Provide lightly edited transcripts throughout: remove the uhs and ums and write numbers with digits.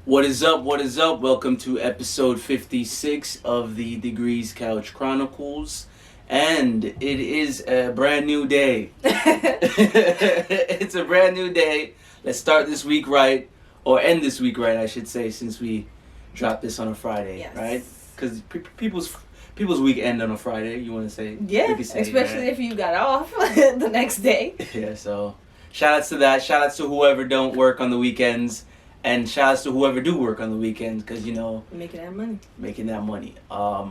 What is up? What is up? Welcome to episode 56 of the Degrees Couch Chronicles. And it is a brand new day. It's a brand new day. Let's start this week right, or end this week right, I should say, since we dropped this on a Friday, yes. Right? Because people's weekend on a Friday, you want to say? Yeah, say, especially right? if you got off the next day. Yeah, so shout outs to that. Shout outs to whoever don't work on the weekends. And shout outs to whoever do work on the weekends, because making that money. How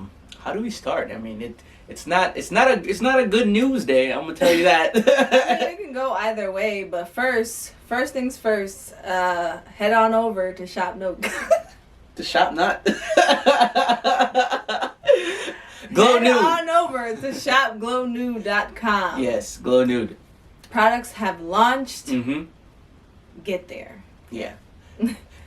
do we start? I mean, it's not a good news day. I'm gonna tell you that. I mean, it can go either way, but first things first. Head on over to Shop Note. To Shop Not. Glow Head Nude. on over to shopglownude.com. Yes, Glow Nude. Products have launched. Mm-hmm. Get there. Yeah.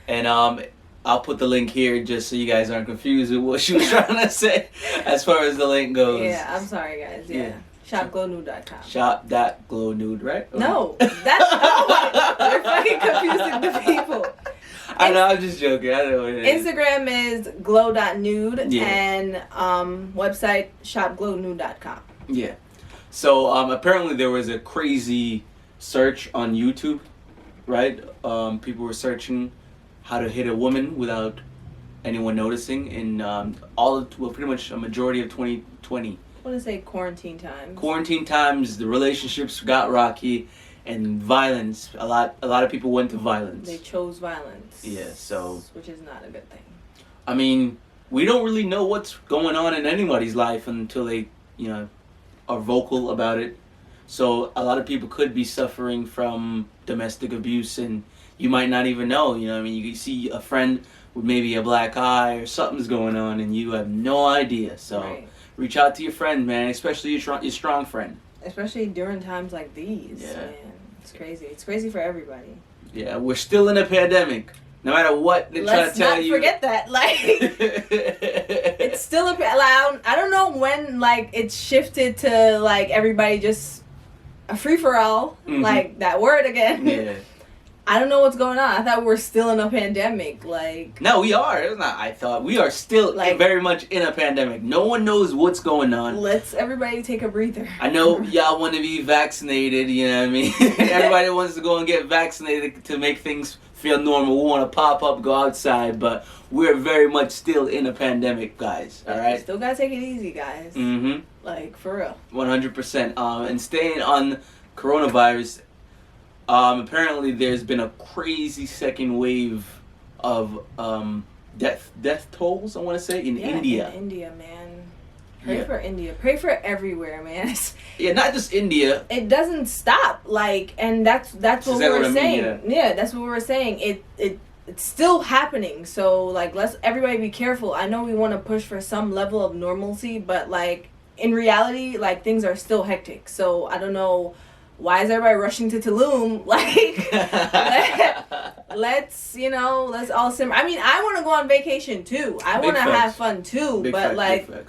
And I'll put the link here just so you guys aren't confused with what she was trying to say as far as the link goes. Yeah, I'm sorry guys. Yeah. Shopglownude.com. Shop.glownude, right? No, that's not. You're fucking confusing the people. I know, I'm just joking. I know what it is. Instagram is glow.nude Yeah. and website shopglownude.com. Yeah. So apparently there was a crazy search on YouTube, right? People were searching how to hit a woman without anyone noticing in pretty much a majority of 2020. I want to say quarantine times. Quarantine times, the relationships got rocky, and violence. A lot of people went to violence. They chose violence. Yeah, so which is not a good thing. I mean, we don't really know what's going on in anybody's life until they, are vocal about it. So a lot of people could be suffering from domestic abuse, and you might not even know. I mean, you see a friend with maybe a black eye or something's going on, and you have no idea. So Right. Reach out to your friend, man, especially your strong friend. Especially during times like these. Yeah. Man, it's crazy. It's crazy for everybody. Yeah, we're still in a pandemic. No matter what they try to tell you. Let's not forget that. Like, it's still I don't know when it's shifted to everybody just a free for all. Mm-hmm. Like that word again. Yeah. I don't know what's going on. I thought we were still in a pandemic. No, we are. It's not. I thought we are still very much in a pandemic. No one knows what's going on. Let's everybody take a breather. I know y'all want to be vaccinated. You know what I mean? Everybody wants to go and get vaccinated to make things feel normal. We want to pop up, go outside, but we're very much still in a pandemic, guys. All right. Still gotta take it easy, guys. Mm-hmm. For real. 100%. And staying on coronavirus. Apparently there's been a crazy second wave of death tolls, I want to say, in India. In India, man. Pray for India. Pray for everywhere, man. Yeah, not just India. It doesn't stop. And that's what we were saying. Yeah, that's what we were saying. It's still happening. So let's everybody be careful. I know we want to push for some level of normalcy, but in reality, things are still hectic. So I don't know. Why is everybody rushing to Tulum? Let's all simmer. I mean, I want to go on vacation too. I want to have fun too. But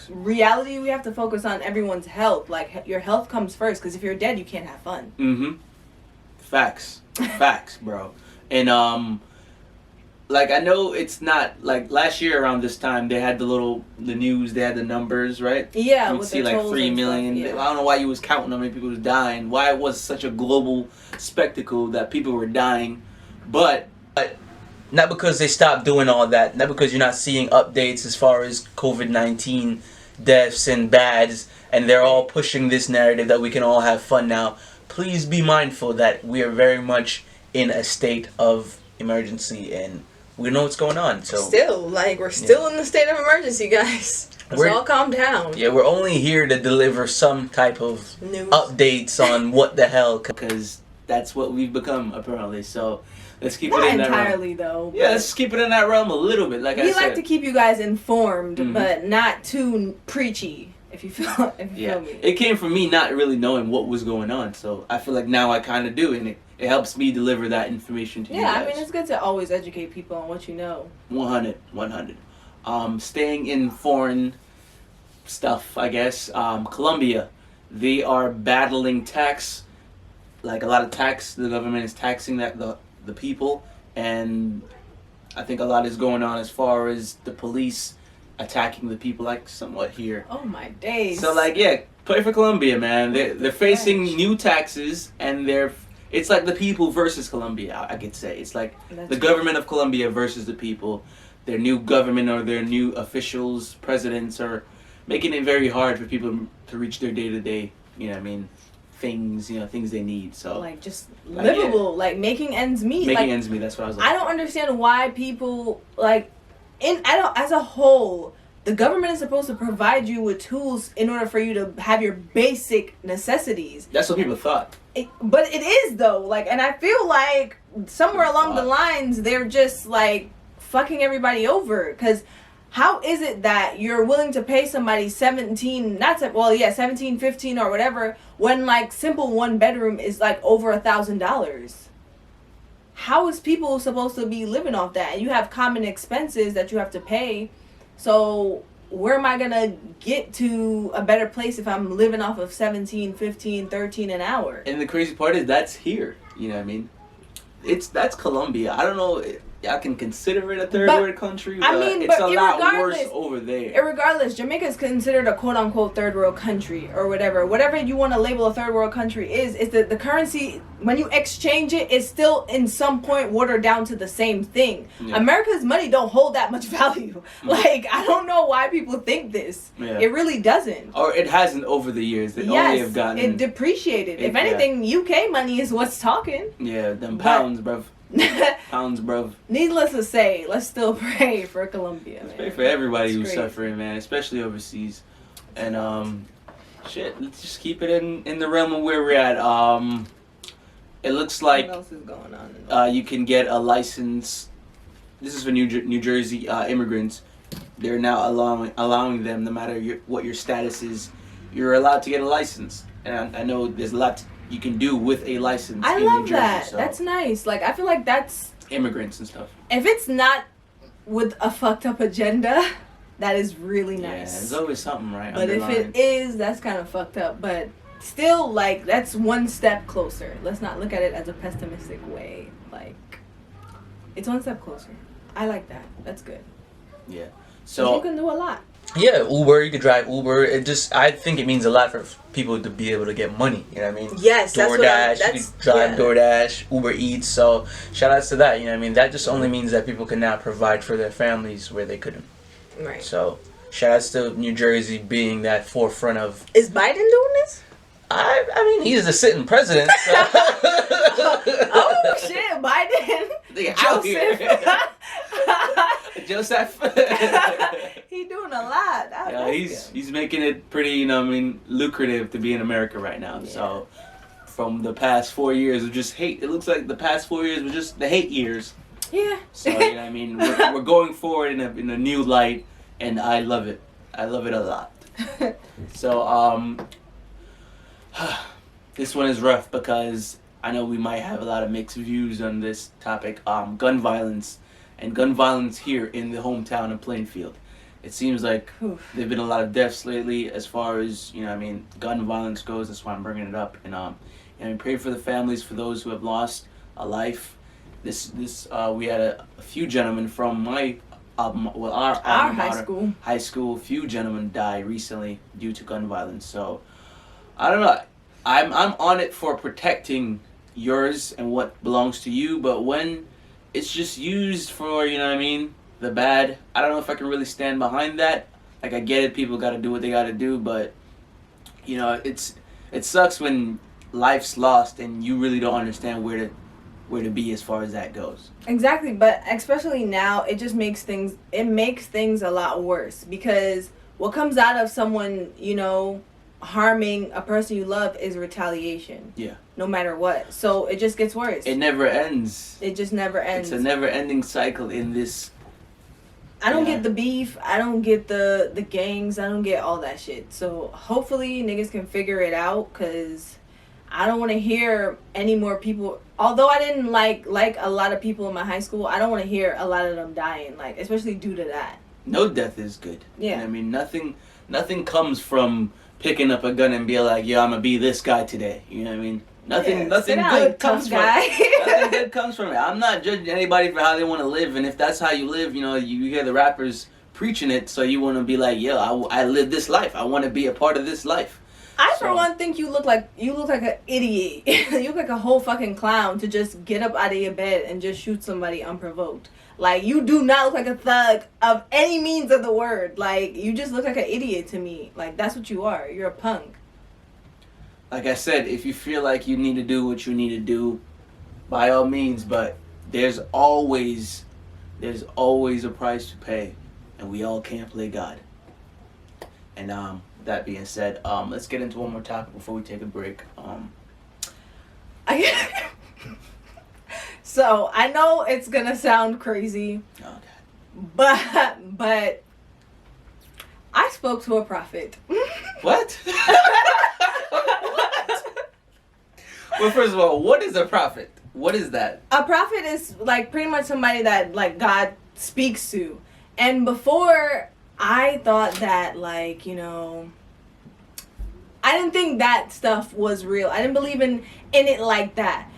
reality, we have to focus on everyone's health. Your health comes first, because if you're dead, you can't have fun. Mm-hmm. Facts, bro. And I know it's not last year around this time they had the news, they had the numbers, right? Yeah, you'd see 3 million. Stuff, yeah. I don't know why you was counting how many people was dying. Why it was such a global spectacle that people were dying, but not because they stopped doing all that. Not because you're not seeing updates as far as COVID-19 deaths and bads, and they're all pushing this narrative that we can all have fun now. Please be mindful that we are very much in a state of emergency, and we know what's going on. So still, we're still in the state of emergency, guys. Let's all calm down. Yeah, we're only here to deliver some type of news updates on what the hell, because that's what we've become apparently. So let's keep it in that realm. Not entirely though. Yeah, let's keep it in that realm a little bit. We like to keep you guys informed, but not too preachy. If you feel me. It came from me not really knowing what was going on, so I feel like now I kind of do, and it helps me deliver that information to you guys. Yeah, I mean, it's good to always educate people on what you know. 100. Staying in foreign stuff, I guess. Colombia, they are battling tax, a lot of tax. The government is taxing the people, and I think a lot is going on as far as the police attacking the people, like somewhat here. Oh my days. So like, yeah, pray for Colombia, man. They're facing new taxes, and it's like the people versus Colombia. I could say it's like the government of Colombia versus the people. Their new government or their new officials, presidents are making it very hard for people to reach their day-to-day, things, things they need. So like just livable, like making ends meet. Making ends meet. That's what I was like. I don't understand why people as a whole, the government is supposed to provide you with tools in order for you to have your basic necessities. That's what people thought. But it is though, like, and I feel like somewhere along the lines they're just like fucking everybody over. Because how is it that you're willing to pay somebody 17, 15 or whatever, when like simple 1-bedroom is like over $1,000? How is people supposed to be living off that? And you have common expenses that you have to pay. So where am I gonna get to a better place if I'm living off of 17, 15, 13 an hour? And the crazy part is that's here. You know what I mean? That's Colombia. I don't know. I can consider it a third world country, but it's a lot worse over there. Irregardless, Jamaica is considered a quote unquote third world country or whatever. Whatever you want to label a third world country is the currency, when you exchange it, it's still in some point watered down to the same thing. Yeah. America's money don't hold that much value. Like, I don't know why people think this. Yeah. It really doesn't. Or it hasn't over the years. They only have gotten... it depreciated. If anything, UK money is what's talking. Yeah, them pounds, bruv. Pounds, bro. Needless to say, let's still pray for Colombia. Let's pray for everybody who's suffering, man, especially overseas. And let's just keep it in the realm of where we're at. It looks like what else is going on? You can get a license. This is for New Jersey immigrants. They're now allowing them, no matter what your status is, you're allowed to get a license. And I know there's a lot you can do with a license. I in love New Jersey, that. so. That's nice. Like, I feel like that's immigrants and stuff. If it's not with a fucked up agenda, that is really nice. Yeah, there's always something, right? But if it is, that's kind of fucked up. But still, like, that's one step closer. Let's not look at it as a pessimistic way. Like, it's one step closer. I like that. That's good. Yeah. So you can do a lot. Yeah, Uber, you could drive Uber. I think it means a lot for people to be able to get money. You know what I mean? Yes, DoorDash, you could drive DoorDash, Uber Eats. So shout outs to that. You know what I mean? That just only means that people can now provide for their families where they couldn't. Right. So shout outs to New Jersey being that forefront of. Is Biden doing this? I mean, he's the sitting president. So. Oh shit, Biden. Joseph. He doing a lot. Yeah, he's making it pretty, lucrative to be in America right now. Yeah. So from the past 4 years of just hate, it looks like the past 4 years were just the hate years. Yeah. So we're going forward in a new light, and I love it. I love it a lot. So this one is rough because I know we might have a lot of mixed views on this topic. Gun violence here in the hometown of Plainfield. It seems like there've been a lot of deaths lately as far as, gun violence goes. That's why I'm bringing it up. And pray for the families, for those who have lost a life. We had a few gentlemen from our high school. A few gentlemen died recently due to gun violence. So I don't know. I'm on it for protecting yours and what belongs to you, but when it's just used for, the bad, I don't know if I can really stand behind that. Like, I get it, people got to do what they got to do, but it sucks when life's lost and you really don't understand where to be as far as that goes. Exactly, but especially now, it just makes things a lot worse, because what comes out of someone, harming a person you love is retaliation. Yeah. No matter what. So it just gets worse. It never ends. It just never ends. It's a never-ending cycle in this. I don't get the beef. I don't get the gangs. I don't get all that shit. So hopefully niggas can figure it out, because I don't want to hear any more people. Although I didn't like a lot of people in my high school, I don't want to hear a lot of them dying, like, especially due to that. No death is good. Yeah. Nothing comes from picking up a gun and be like, yo, I'm gonna be this guy today. You know what I mean? Nothing good comes from it. I'm not judging anybody for how they want to live, and if that's how you live, you hear the rappers preaching it, so you want to be like, I live this life. I want to be a part of this life. For one think you look like an idiot. You look like a whole fucking clown to just get up out of your bed and just shoot somebody unprovoked. Like, you do not look like a thug of any means of the word. Like, you just look like an idiot to me. Like, that's what you are. You're a punk. Like I said, if you feel like you need to do what you need to do, by all means, but there's always a price to pay, and we all can't play God. And that being said, let's get into one more topic before we take a break. So I know it's gonna sound crazy, but I spoke to a prophet. What? Well, first of all, what is a prophet? What is that? A prophet is like pretty much somebody that like God speaks to. And before, I thought that I didn't think that stuff was real. I didn't believe in it like that.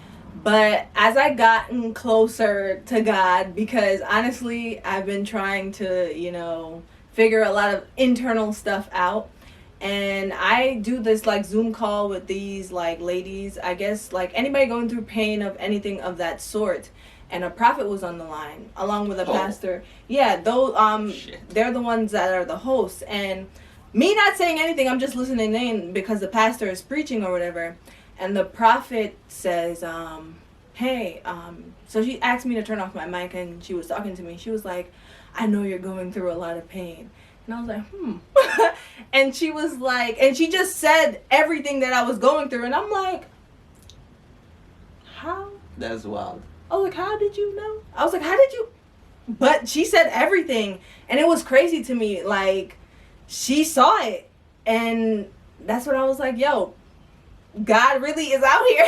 But as I gotten closer to God, because honestly, I've been trying to, figure a lot of internal stuff out. And I do this Zoom call with these ladies, I guess anybody going through pain of anything of that sort. And a prophet was on the line along with a pastor. Yeah, they're the ones that are the hosts. And me not saying anything, I'm just listening in because the pastor is preaching or whatever. And the prophet says, hey, so she asked me to turn off my mic and she was talking to me. She was like, I know you're going through a lot of pain. And I was like, and she was like, and she just said everything that I was going through. And I'm like, how? That's wild. I was like, how did you know? I was like, how did you? But she said everything. And it was crazy to me. Like, she saw it. And that's when I was like, yo, God really is out here.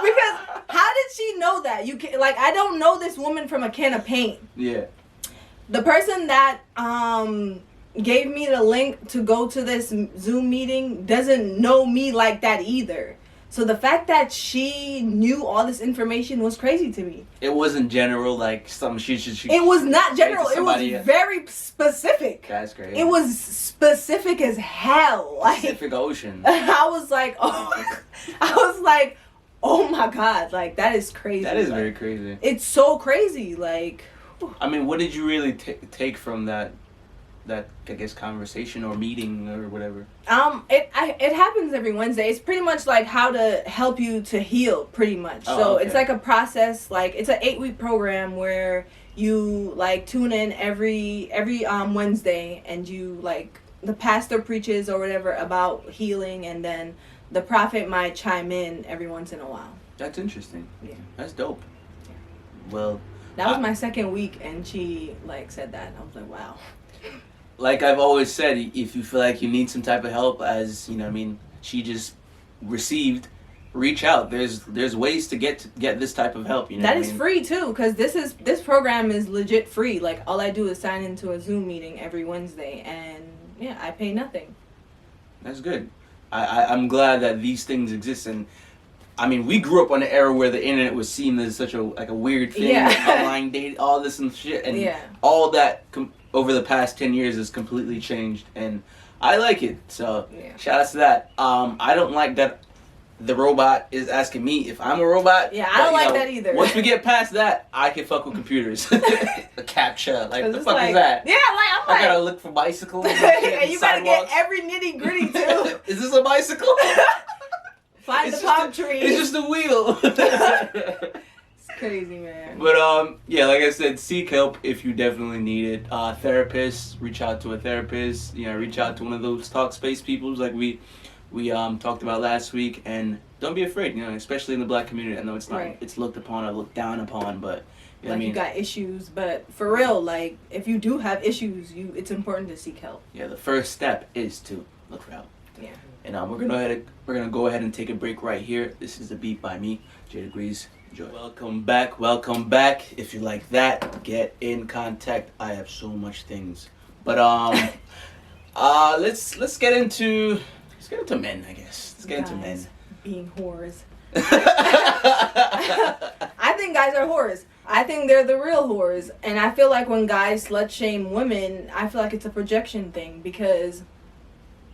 Because how did she know that? You can, I don't know this woman from a can of paint. Yeah. The person that gave me the link to go to this Zoom meeting doesn't know me like that either. So the fact that she knew all this information was crazy to me. It wasn't general, it was not general. It was very specific. That's great. It was specific as hell. Pacific Ocean. I was like, oh my God, that is crazy. That is very crazy. It's so crazy, I mean, what did you really take from that I guess conversation or meeting or whatever? It happens every Wednesday. It's pretty much how to help you to heal, pretty much. So okay. It's a process. It's an 8-week program where you tune in every Wednesday, and you the pastor preaches or whatever about healing, and then the prophet might chime in every once in a while. That's interesting. Yeah. That's dope. Yeah. Well, that was my second week, and she said that. I was like, wow. Like I've always said, if you feel like you need some type of help, as she just received, reach out. There's ways to get this type of help. That is free too, because this program is legit free. All I do is sign into a Zoom meeting every Wednesday, and yeah, I pay nothing. That's good. I'm glad that these things exist, and I mean, we grew up on an era where the internet was seen as such a weird thing, online dating, all this and shit, and all that over the past 10 years has completely changed, and I like it. So shout out to that. I don't like that the robot is asking me if I'm a robot. Yeah, I don't like that either. Once we get past that, I can fuck with computers. The CAPTCHA, what the fuck is that? Yeah, I gotta look for bicycles and you gotta get every nitty gritty too. Is this a bicycle? Find the palm tree. It's just a wheel. It's crazy, man. But like I said, seek help if you definitely need it. Therapists, reach out to a therapist. Reach out to one of those talk space people like we talked about last week, and don't be afraid. Especially in the Black community. I know it's not it's looked upon or looked down upon, but you got issues. But for real, if you do have issues, it's important to seek help. Yeah, the first step is to look for help. Yeah. And we're gonna go ahead and take a break right here. This is The Beat by me, Jay Degrees. Enjoy. Welcome back. If you like that, get in contact. I have so much things, but let's get into get into men, I guess. Let's get into men. Being whores. I think guys are whores. I think they're the real whores. And I feel like when guys slut shame women, I feel like it's a projection thing because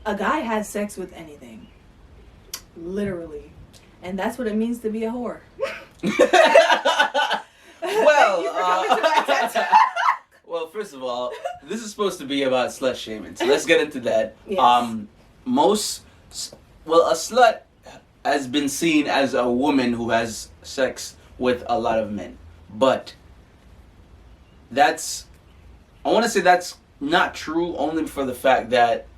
a guy has sex with anything. Literally. And that's what it means to be a whore. Well, first of all, this is supposed to be about slut shaming, so let's get into that. Yes. A slut has been seen as a woman who has sex with a lot of men, but I want to say that's not true, only for the fact that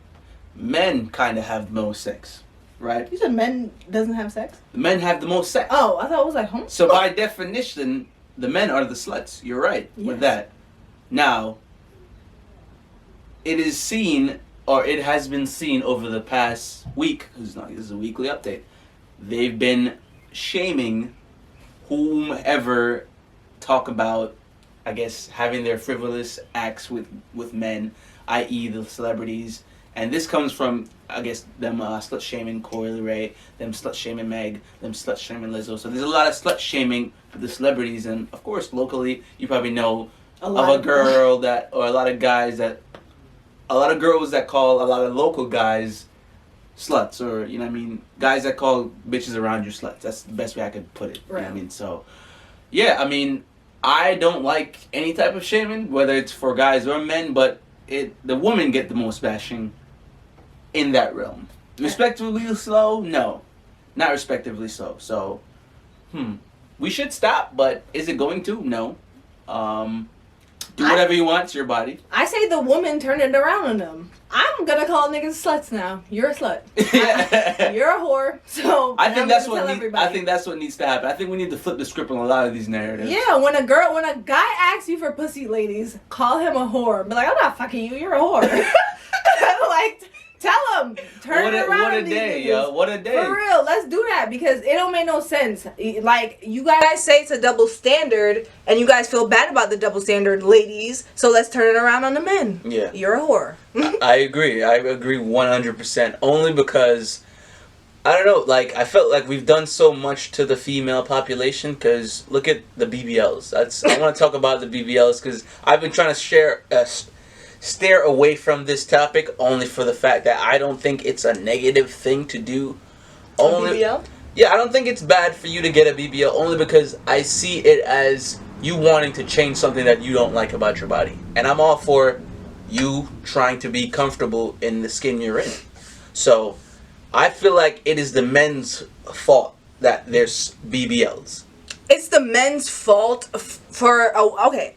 men kind of have the most sex, right? You said men doesn't have sex? Men have the most sex. Oh, I thought it was like, So by definition, the men are the sluts. You're right with that. Now, it is seen, or it has been seen over the past week, this is a weekly update, they've been shaming whomever talk about, I guess, having their frivolous acts with men, i.e. the celebrities. And this comes from, I guess, them slut shaming Coily Ray, them slut shaming Meg, them slut shaming Lizzo. So there's a lot of slut shaming for the celebrities, and of course, locally, you probably know of a girl that, or a lot of girls that call a lot of local guys sluts, or, you know what I mean, guys that call bitches around you sluts. That's the best way I could put it. Right. You know what I mean? So, yeah, I mean, I don't like any type of shaming, whether it's for guys or men, but the women get the most bashing in that realm. Respectively slow? No. Not respectively slow. So, we should stop, but is it going to? No. Do whatever you want. It's your body. I say the woman turn it around on them. I'm gonna call niggas sluts now. You're a slut. You're a whore. So I think that's what needs to happen. I think we need to flip the script on a lot of these narratives. Yeah, when a guy asks you for pussy, ladies, call him a whore. Be like, I'm not fucking you. You're a whore. Like, tell him. Turn it around. What a day, yo. What a day. For real, let's do that because it don't make no sense. Like, you guys say it's a double standard and you guys feel bad about the double standard, ladies. So let's turn it around on the men. Yeah. You're a whore. I agree. I agree 100%. Only because, I don't know, like, I felt like we've done so much to the female population because look at the BBLs. I want to talk about the BBLs because I've been trying to steer away from this topic only for the fact that I don't think it's a negative thing to do. BBL? Yeah, I don't think it's bad for you to get a BBL only because I see it as you wanting to change something that you don't like about your body. And I'm all for you trying to be comfortable in the skin you're in. So, I feel like it is the men's fault that there's BBLs. It's the men's fault for... Oh, okay.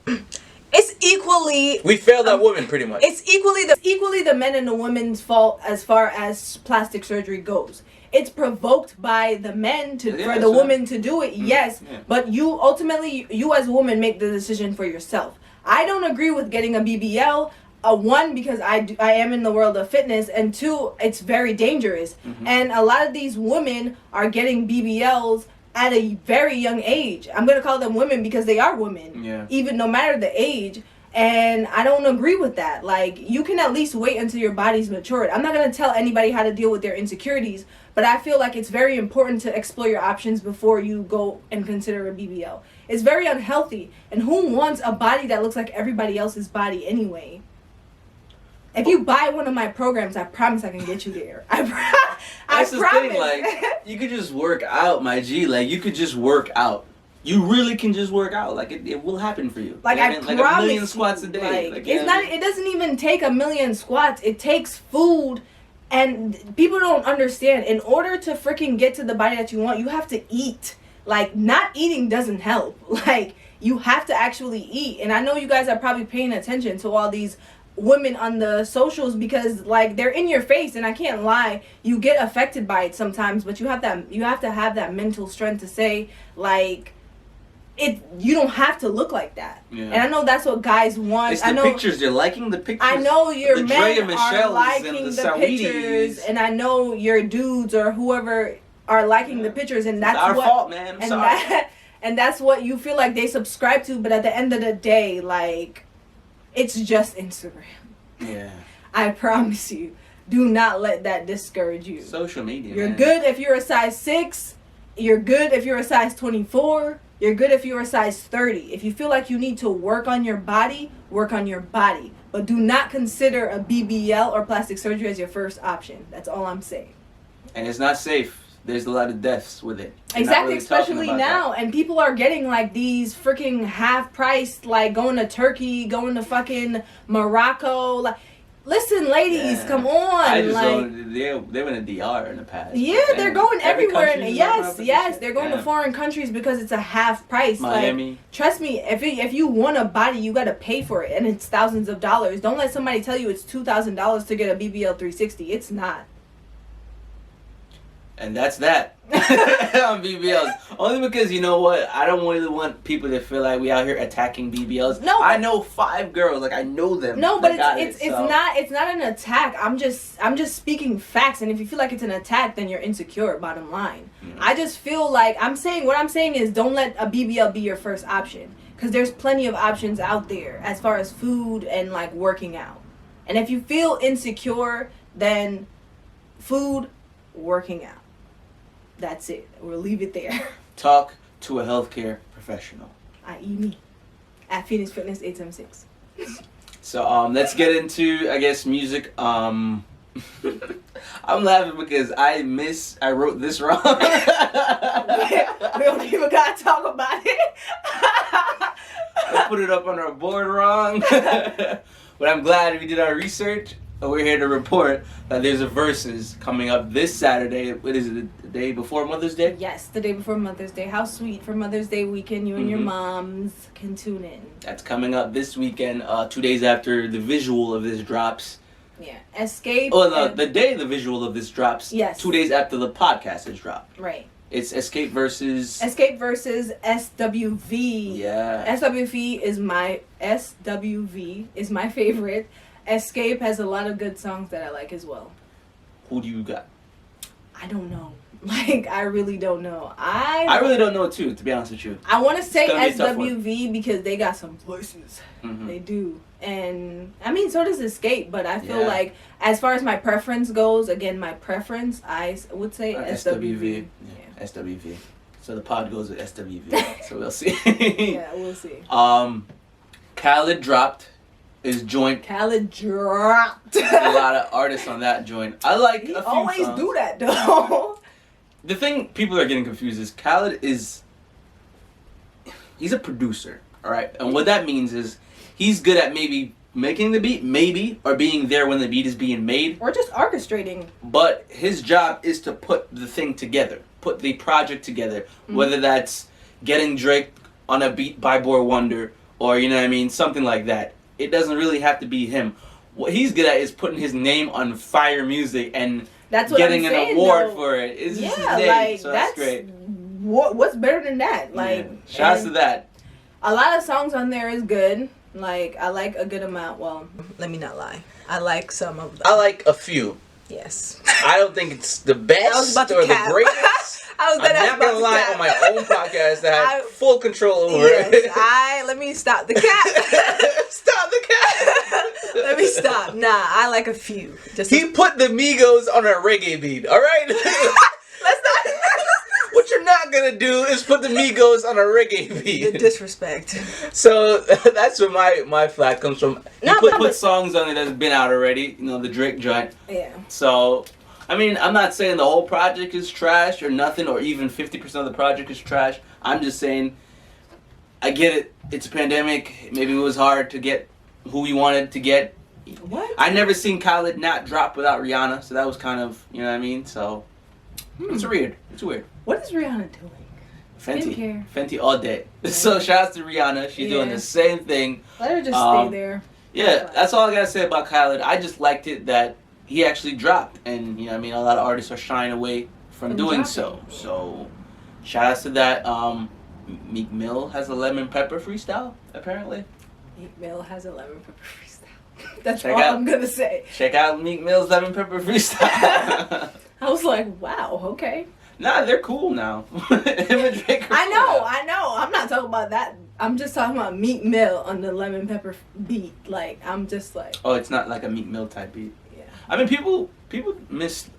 It's equally... We failed that woman, pretty much. It's equally the men and the women's fault as far as plastic surgery goes. It's provoked by the men for the woman to do it, yes. Yeah. But you ultimately, you as a woman, make the decision for yourself. I don't agree with getting a BBL. One, because I am in the world of fitness, and two, it's very dangerous. Mm-hmm. And a lot of these women are getting BBLs at a very young age. I'm going to call them women because they are women, even no matter the age. And I don't agree with that. Like, you can at least wait until your body's matured. I'm not going to tell anybody how to deal with their insecurities, but I feel like it's very important to explore your options before you go and consider a BBL. It's very unhealthy. And who wants a body that looks like everybody else's body anyway? If you buy one of my programs, I promise I can get you there. I That's promise. The thing, like, you could just work out, my G. Like, you could just work out. You really can just work out. Like, it will happen for you. Like, I like promise 1 million squats a day. Like, it's not. It doesn't even take 1 million squats. It takes food, and people don't understand. In order to freaking get to the body that you want, you have to eat. Like, not eating doesn't help. Like, you have to actually eat. And I know you guys are probably paying attention to all these women on the socials because, like, they're in your face, and I can't lie, you get affected by it sometimes, but you have to have that mental strength to say, like, you don't have to look like that. And I know that's what guys want. It's the pictures. You're liking the pictures. I know your men are liking and the pictures, and I know your dudes or whoever are liking the pictures, and that's our fault, man. I'm sorry. And that's what you feel like they subscribe to, but at the end of the day, like, it's just Instagram. Yeah. I promise you. Do not let that discourage you. Social media. You're good if you're a size 6. You're good if you're a size 24. You're good if you're a size 30. If you feel like you need to work on your body, work on your body. But do not consider a BBL or plastic surgery as your first option. That's all I'm saying. And it's not safe. There's a lot of deaths with it. Exactly, especially now. And people are getting like these freaking half price, like going to Turkey, going to fucking Morocco. Like, listen, ladies, come on. I just like, they went to DR in the past. Yeah, they're going everywhere. Yes, they're going to Yeah. foreign countries because it's a half price. Miami. Like, trust me, if you want a body, you got to pay for it, and it's thousands of dollars. Don't let somebody tell you it's $2,000 to get a BBL 360. It's not. And that's that on BBLs. Only because, you know what? I don't really want people to feel like we out here attacking BBLs. No, I know 5 girls. Like, I know them. No, but it's not an attack. I'm just speaking facts. And if you feel like it's an attack, then you're insecure. Bottom line. Mm-hmm. I just feel like what I'm saying is don't let a BBL be your first option, because there's plenty of options out there as far as food and like working out. And if you feel insecure, then food, working out. That's it. We'll leave it there. Talk to a healthcare professional. I.e. me. At Phoenix Fitness 876. So let's get into, I guess, music. I'm laughing because I wrote this wrong. We don't even gotta talk about it. I put it up on our board wrong. But I'm glad we did our research. We're here to report that there's a Versus coming up this Saturday. What is it, the day before Mother's Day? Yes, the day before Mother's Day. How sweet. For Mother's Day weekend, you and your moms can tune in. That's coming up this weekend, 2 days after the visual of this drops. Yeah, Escape. Oh, no, the day the visual of this drops. Yes. 2 days after the podcast is dropped. Right. It's Escape versus SWV. Yeah. SWV is my favorite. Escape has a lot of good songs that I like as well. Who do you got? I don't know. Like, I really don't know. I really don't know too, to be honest with you. I want to say SWV because they got some voices. Mm-hmm. They do. And, I mean, so does Escape. But I feel like, as far as my preference goes, again, my preference, I would say SWV. Yeah, SWV. So the pod goes with SWV. So we'll see. Yeah, we'll see. Khaled dropped his joint. Khaled dropped. There's a lot of artists on that joint. I like a few always songs. Do that, though. The thing people are getting confused is Khaled he's a producer, all right? And what that means is he's good at maybe making the beat, or being there when the beat is being made. Or just orchestrating. But his job is to put the thing together, put the project together, whether that's getting Drake on a beat by Boy Wonder or, you know what I mean, something like that. It doesn't really have to be him. What he's good at is putting his name on fire music and getting an award for it. It's just his name, like, so that's great. What's better than that? Like, shouts to that. A lot of songs on there is good. Like, I like a good amount. Well, let me not lie. I like some of them. I like a few. Yes. I don't think it's the best or the greatest. I'm not gonna lie on my own podcast that I have full control over it. Let me stop the cap. Stop the cap. Let me stop. Nah, I like a few. He put the Migos on a reggae beat. All right. Let's not. What you're not gonna do is put the Migos on a reggae beat. The disrespect. So that's where my flag comes from. He put songs on it that's been out already. You know, the Drake joint. Yeah. So, I mean, I'm not saying the whole project is trash or nothing, or even 50% of the project is trash. I'm just saying, I get it. It's a pandemic. Maybe it was hard to get who we wanted to get. What? I never seen Khaled not drop without Rihanna, so that was kind of, you know what I mean? So, it's weird. It's weird. What is Rihanna doing? Fenty. Fenty all day. Yeah. So, shouts to Rihanna. She's doing the same thing. Let her just stay there. Yeah, that's all I gotta say about Khaled. I just liked it that he actually dropped, and you know what I mean, a lot of artists are shying away from doing so. So shout outs to that. Meek Mill has a lemon pepper freestyle, apparently. Meek Mill has a lemon pepper freestyle. That's all I'm gonna say. Check out Meek Mill's lemon pepper freestyle. I was like, wow, okay. Nah, they're cool now. Him and Drake are I know. I'm not talking about that. I'm just talking about Meek Mill on the lemon pepper beat. Like, I'm just like... Oh, it's not like a Meek Mill type beat. Yeah. I mean, people miss.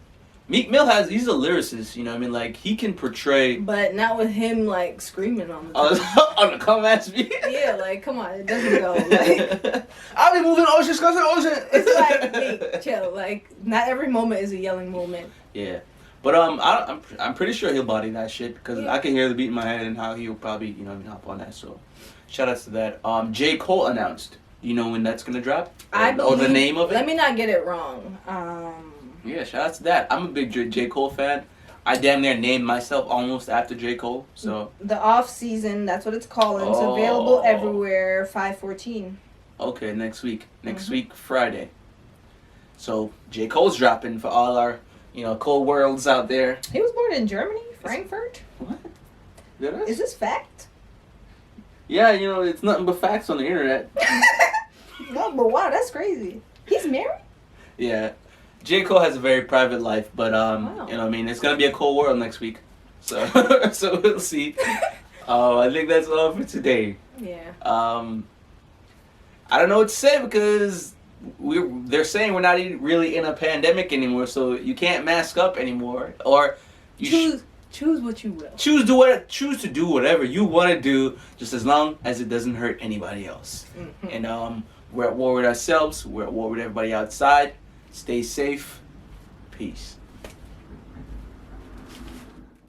Meek Mill he's a lyricist, you know what I mean? Like, he can portray... But not with him, like, screaming on the on the Come Ask Me? Yeah, like, come on, it doesn't go. Like, I'll be moving oceans, ocean. It's like, hey, chill. Like, not every moment is a yelling moment. Yeah. But I'm pretty sure he'll body that shit, because I can hear the beat in my head and how he'll probably, you know, hop on that. So, shout outs to that. J. Cole announced. You know when that's going to drop? Or the name of it? Let me not get it wrong. Yeah, shout out to that. I'm a big J. Cole fan. I damn near named myself almost after J. Cole. So the off season, that's what it's called. It's available everywhere. 5/14. Okay, next week. Next week, Friday. So J. Cole's dropping for all our, you know, Cole worlds out there. He was born in Germany, Frankfurt. What? Is this fact? Yeah, you know, it's nothing but facts on the internet. No, but wow, that's crazy. He's married? Yeah. J. Cole has a very private life, but wow. You know what I mean? It's going to be a Cole world next week. So so we'll see. I think that's all for today. Yeah. I don't know what to say because they're saying we're not really in a pandemic anymore, so you can't mask up anymore. Or you choose what you will. Choose to do whatever you want to do, just as long as it doesn't hurt anybody else. Mm-hmm. And we're at war with ourselves. We're at war with everybody outside. Stay safe. Peace.